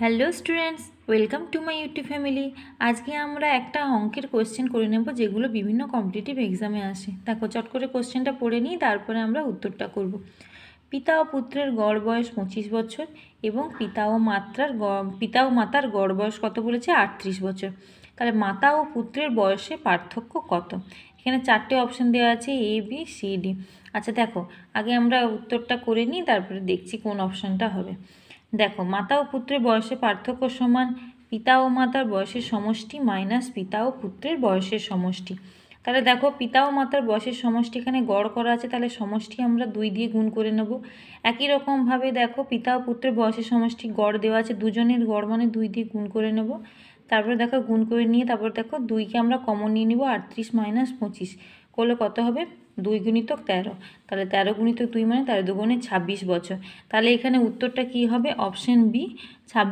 Hello students, welcome to my YouTube family. আজকে আমরা একটা অঙ্কের কোশ্চেন করে নেব যেগুলো বিভিন্ন কম্পিটিটিভ এক্সামে আসে। দেখো, চট করে কোশ্চেনটা পড়ে নিই, তারপরে আমরা উত্তরটা করব। পিতা ও পুত্রের গড় বয়স 25 বছর এবং পিতা ও মাতার গড় বয়স কত বলেছে? 38 বছর। তাহলে মাতা ও পুত্রের বয়সে পার্থক্য কত? এখানে 4টে অপশান দেওয়া আছে, এ বি সি ডি। আচ্ছা দেখো, আগে আমরা উত্তরটা করে নিই, তারপরে দেখছি কোন অপশানটা হবে। দেখো, মাতা ও পুত্রের বয়সের পার্থক্য সমান পিতা ও মাতার বয়সের সমষ্টি মাইনাস পিতা ও পুত্রের বয়সের সমষ্টি। তাহলে দেখো, পিতা ও মাতার বয়সের সমষ্টি এখানে গড় করা আছে, তাহলে সমষ্টি আমরা 2 দিয়ে গুণ করে নেব। একই রকমভাবে দেখো, পিতা ও পুত্রের বয়সের সমষ্টি গড় দেওয়া আছে, দুজনের গড় মানে 2 দিয়ে গুণ করে নেব। তারপরে দেখো, গুণ করে নিয়ে তারপর দেখো 2কে আমরা কমন নিয়ে নিব, 38 মাইনাস 25 করলে কত হবে? 2 গুণিতক 13। তাহলে 13 গুণিতক 2 মানে 13 দুগুণে 26 বছর। তাহলে এখানে উত্তরটা কী হবে? Option B, 26